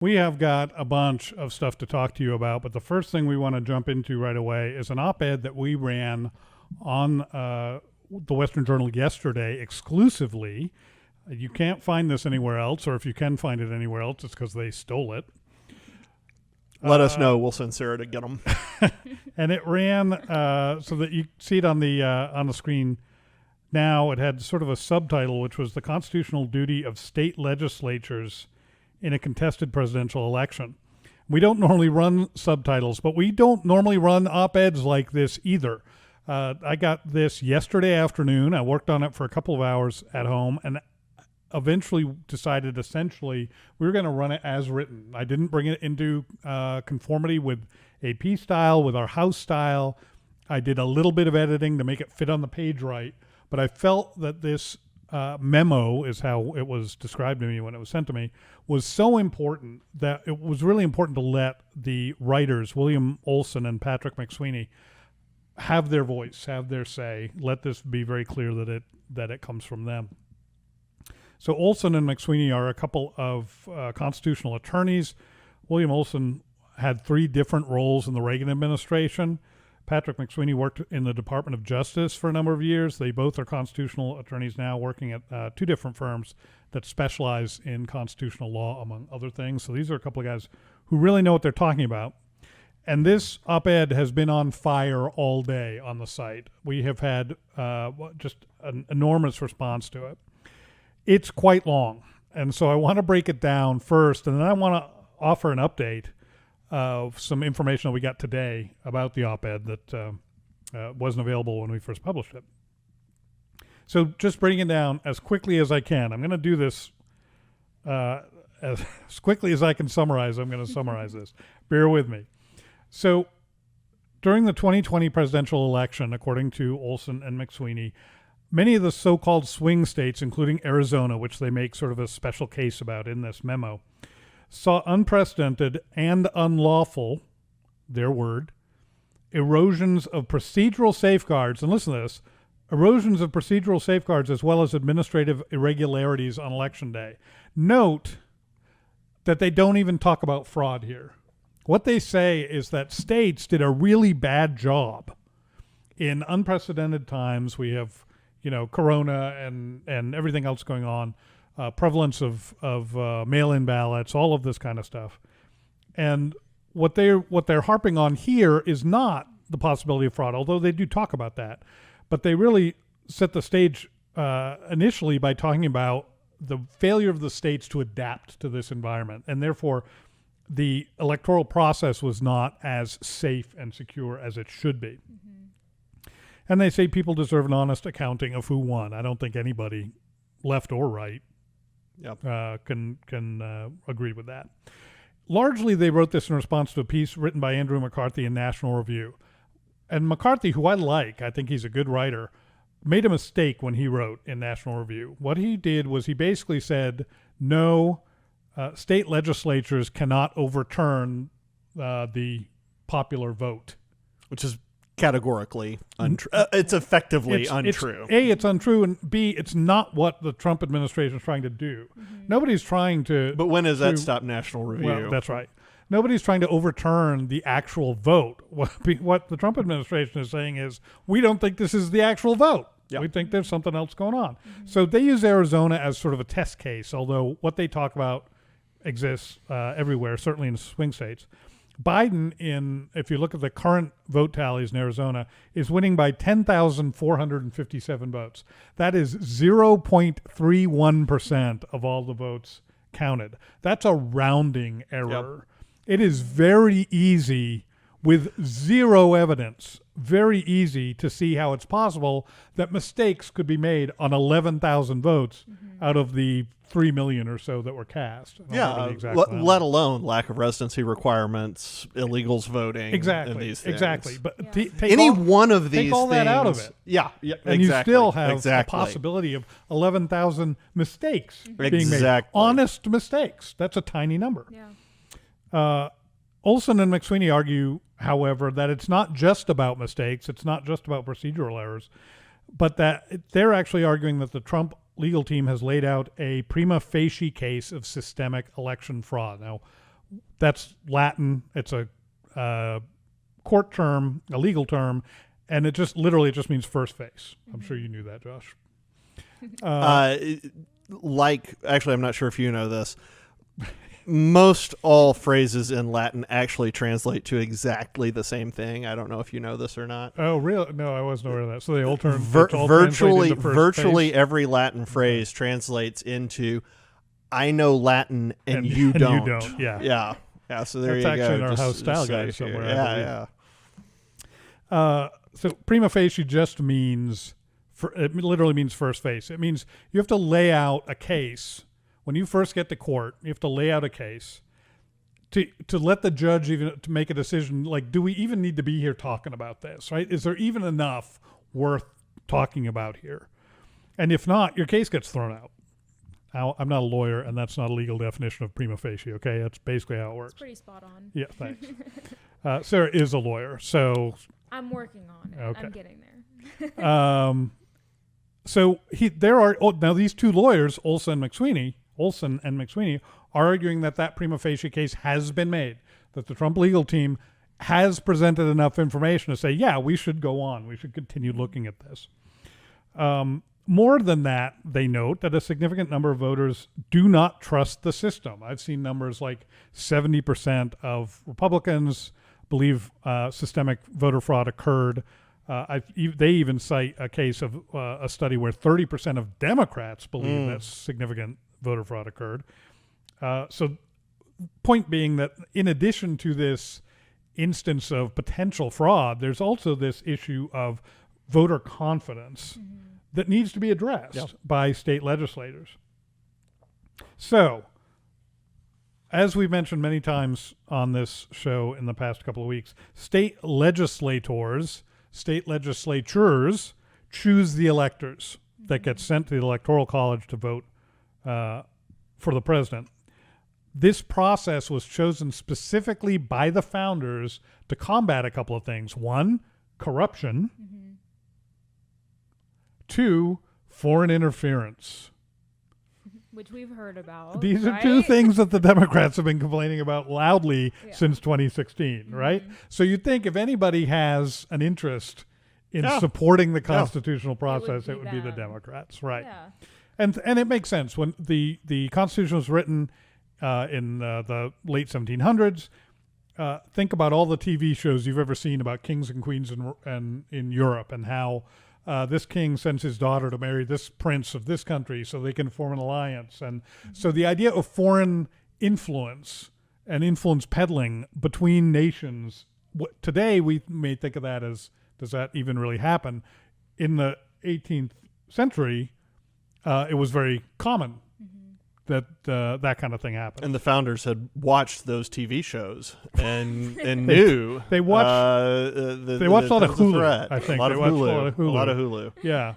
We have got a bunch of stuff to talk to you about, but the first thing we want to jump into right away is an op-ed that we ran on the Western Journal yesterday exclusively. You can't find this anywhere else, or if you can find it anywhere else, it's because they stole it. Let us know. We'll send Sarah to get them. And it ran so that you see it on the screen now. It had sort of a subtitle, which was "The Constitutional Duty of State Legislatures in a Contested Presidential Election." We don't normally run subtitles, but we don't normally run op-eds like this either. I got this yesterday afternoon. I worked on it for a couple of hours at home, and eventually decided essentially we were going to run it as written. I didn't bring it into conformity with AP style, with our House style. I did a little bit of editing to make it fit on the page right, but I felt that this memo, is how it was described to me when it was sent to me, was so important that it was really important to let the writers, William Olson and Patrick McSweeney, have their voice, have their say. Let this be very clear that it comes from them. So Olson and McSweeney are a couple of constitutional attorneys. William Olson had 3 different roles in the Reagan administration. Patrick McSweeney worked in the Department of Justice for a number of years. They both are constitutional attorneys now, working at 2 different firms that specialize in constitutional law, among other things. So these are a couple of guys who really know what they're talking about. And this op-ed has been on fire all day on the site. We have had just an enormous response to it. It's quite long, and so I want to break it down first, and then I want to offer an update of some information that we got today about the op-ed that wasn't available when we first published it. So just breaking it down as quickly as I can. I'm going to do this as quickly as I can summarize. I'm going to summarize this. Bear with me. So during the 2020 presidential election, according to Olson and McSweeney, many of the so-called swing states, including Arizona, which they make sort of a special case about in this memo, saw unprecedented and unlawful, their word, erosions of procedural safeguards, and listen to this, erosions of procedural safeguards as well as administrative irregularities on Election Day. Note that they don't even talk about fraud here. What they say is that states did a really bad job. In unprecedented times, we have Corona and everything else going on, prevalence of mail-in ballots, all of this kind of stuff. And what they're harping on here is not the possibility of fraud, although they do talk about that. But they really set the stage initially by talking about the failure of the states to adapt to this environment, and therefore the electoral process was not as safe and secure as it should be. Mm-hmm. And they say people deserve an honest accounting of who won. I don't think anybody, left or right, can agree with that. Largely, they wrote this in response to a piece written by Andrew McCarthy in National Review. And McCarthy, who I think he's a good writer, made a mistake when he wrote in National Review. What he did was he basically said, no, state legislatures cannot overturn the popular vote. Which is categorically untrue. It's effectively untrue. It's untrue, and B, it's not what the Trump administration is trying to do. Mm-hmm. Nobody's trying to... But when does that stop National Review? Well, that's right. Nobody's trying to overturn the actual vote. What the Trump administration is saying is, we don't think this is the actual vote. Yep. We think there's something else going on. Mm-hmm. So they use Arizona as sort of a test case, although what they talk about exists everywhere, certainly in swing states. Biden, if you look at the current vote tallies in Arizona, is winning by 10,457 votes. That is 0.31% of all the votes counted. That's a rounding error. Yep. It is very easy, with zero evidence, very easy to see how it's possible that mistakes could be made on 11,000 votes out of the 3 million or so that were cast. Let alone lack of residency requirements, illegals voting, and these things. Exactly. But any one of these take all things, that out of it. Yeah, and you still have the possibility of 11,000 mistakes being made. Honest mistakes. That's a tiny number. Yeah. Olson and McSweeney argue, however, that it's not just about mistakes, it's not just about procedural errors, but that they're actually arguing that the Trump legal team has laid out a prima facie case of systemic election fraud. Now, That's Latin. It's a court term, a legal term, and it just literally just means first face. I'm sure you knew that, Josh. Actually, I'm not sure if you know this. Most all phrases in Latin actually translate to exactly the same thing. I don't know if you know this or not. Oh, really? No, I wasn't aware of that. So they all turn virtually every Latin phrase translates into "I know Latin and you don't." You don't. Yeah. Yeah. So there That's you go. actually in our Just- house style just guide so here. somewhere. Yeah. So prima facie just means, it literally means first face. It means you have to lay out a case. When you first get to court, you have to lay out a case to let the judge even to make a decision. Like, do we even need to be here talking about this? Right? Is there even enough worth talking about here? And if not, your case gets thrown out. Now, I'm not a lawyer, and that's not a legal definition of prima facie. Okay, that's basically how it works. It's pretty spot on. Yeah, thanks. Sarah is a lawyer, so I'm working on it. Okay. I'm getting there. So now these two lawyers, Olson and McSweeney, are arguing that prima facie case has been made, that the Trump legal team has presented enough information to say, yeah, we should go on. We should continue looking at this. More than that, they note that a significant number of voters do not trust the system. I've seen numbers like 70% of Republicans believe systemic voter fraud occurred. They even cite a case of a study where 30% of Democrats believe that significant voter fraud occurred. So point being that in addition to this instance of potential fraud, there's also this issue of voter confidence that needs to be addressed by state legislators. So, as we've mentioned many times on this show in the past couple of weeks, state legislators choose the electors that get sent to the Electoral College to vote for the president. This process was chosen specifically by the founders to combat a couple of things. One, corruption. 2, foreign interference. Which we've heard about. These are two things that the Democrats have been complaining about loudly since 2016, right? So you'd think if anybody has an interest in supporting the constitutional process, it would be the Democrats, right? Yeah. And it makes sense. When the Constitution was written in the late 1700s, think about all the TV shows you've ever seen about kings and queens in Europe and how this king sends his daughter to marry this prince of this country so they can form an alliance. And so the idea of foreign influence and influence peddling between nations, today we may think of that as, does that even really happen? In the 18th century, it was very common that that kind of thing happened. And the founders had watched those TV shows and knew they watched they watched a lot of Hulu. I think a lot they of watched Hulu. a lot of Hulu. Yeah,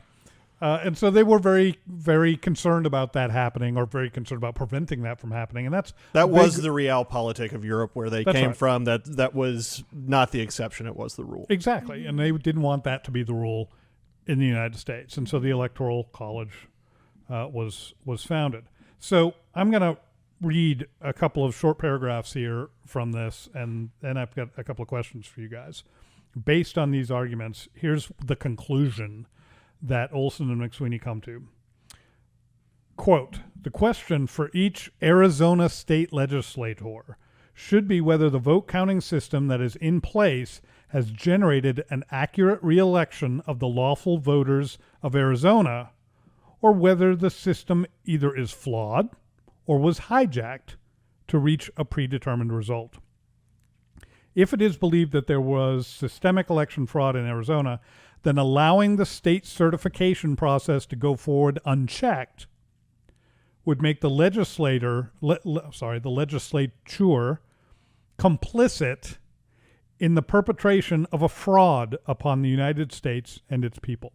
and so they were very, very concerned about that happening, or very concerned about preventing that from happening. And that was the realpolitik of Europe where they came right. from. That was not the exception; it was the rule. Exactly, and they didn't want that to be the rule in the United States, and so the Electoral College was founded. So I'm going to read a couple of short paragraphs here from this, and then I've got a couple of questions for you guys. Based on these arguments, here's the conclusion that Olson and McSweeney come to. Quote, the question for each Arizona state legislator should be whether the vote counting system that is in place has generated an accurate re-election of the lawful voters of Arizona, or whether the system either is flawed or was hijacked to reach a predetermined result. If it is believed that there was systemic election fraud in Arizona, then allowing the state certification process to go forward unchecked would make the legislature complicit in the perpetration of a fraud upon the United States and its people.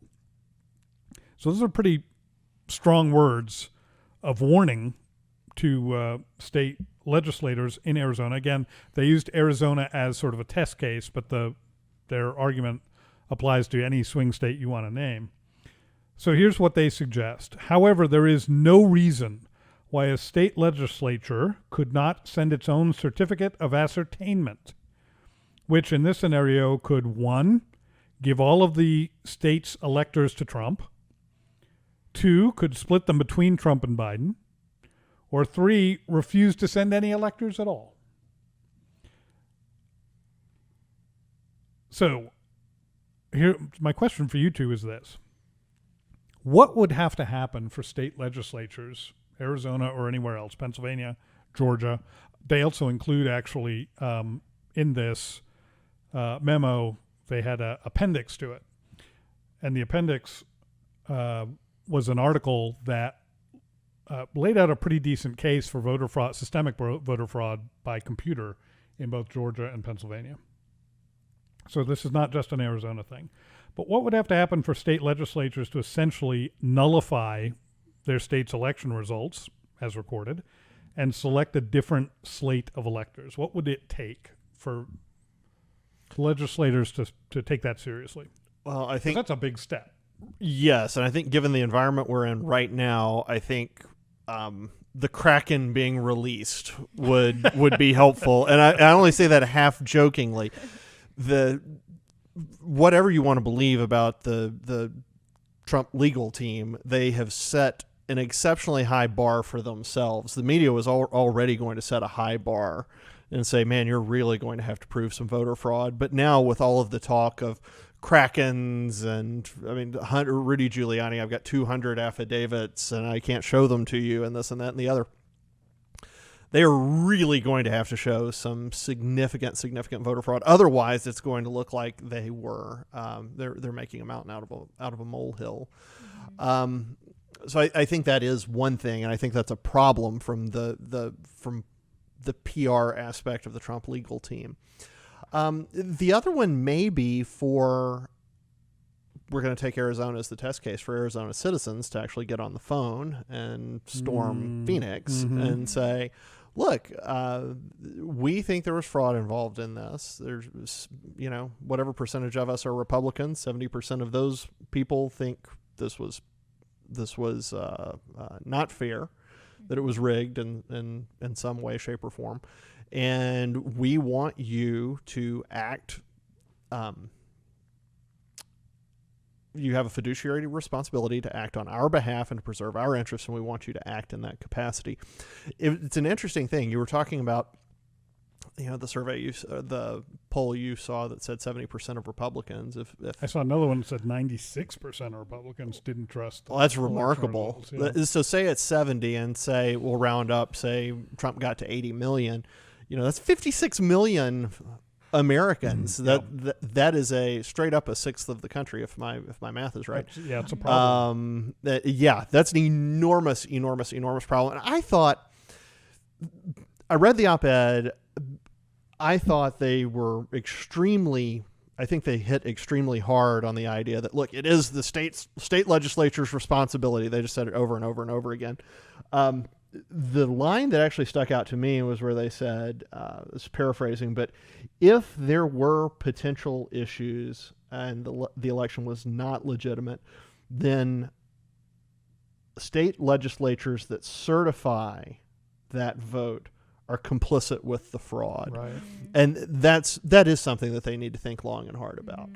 So those are pretty strong words of warning to state legislators in Arizona. Again, they used Arizona as sort of a test case, but their argument applies to any swing state you want to name. So here's what they suggest. However, there is no reason why a state legislature could not send its own certificate of ascertainment, which in this scenario could, 1, give all of the state's electors to Trump, 2, could split them between Trump and Biden, or 3, refuse to send any electors at all. So, here, my question for you two is this. What would have to happen for state legislatures, Arizona or anywhere else, Pennsylvania, Georgia? They also include, actually, in this memo, they had an appendix to it. And the appendix was an article that laid out a pretty decent case for voter fraud, systemic voter fraud by computer in both Georgia and Pennsylvania. So this is not just an Arizona thing. But what would have to happen for state legislatures to essentially nullify their state's election results, as recorded, and select a different slate of electors? What would it take for legislators to take that seriously? Well, I 'Cause think that's a big step. yes, and I think given the environment we're in right now, I think the Kraken being released would be helpful. And I only say that half jokingly. Whatever you want to believe about the Trump legal team, they have set an exceptionally high bar for themselves. The media was already going to set a high bar and say, man, you're really going to have to prove some voter fraud. But now with all of the talk of Krakens and, I mean, Rudy Giuliani, I've got 200 affidavits and I can't show them to you and this and that and the other. They are really going to have to show some significant voter fraud. Otherwise, it's going to look like they were. They're making a mountain out of a molehill. So I think that is one thing, and I think that's a problem from the PR aspect of the Trump legal team. The other one may be we're going to take Arizona as the test case for Arizona citizens to actually get on the phone and storm Phoenix and say, look, we think there was fraud involved in this. There's, whatever percentage of us are Republicans, 70% of those people think this was not fair, that it was rigged in some way, shape, or form. And we want you to act. You have a fiduciary responsibility to act on our behalf and to preserve our interests, and we want you to act in that capacity. It's an interesting thing. You were talking about, the survey, the poll you saw that said 70% of Republicans. If I saw another one that said 96% of Republicans didn't trust. Well, that's remarkable. Results, yeah. So say it's 70 and say we'll round up, say Trump got to 80 million. That's 56 million Americans. That is a straight up a sixth of the country, if my math is right. It's a problem. That's an enormous problem. And I read the op-ed. I thought they were I think they hit extremely hard on the idea that, look, it is the state legislature's responsibility. They just said it over and over and over again. The line that actually stuck out to me was where they said, it's paraphrasing, but if there were potential issues and the election was not legitimate, then state legislatures that certify that vote are complicit with the fraud. Right. And that is something that they need to think long and hard about.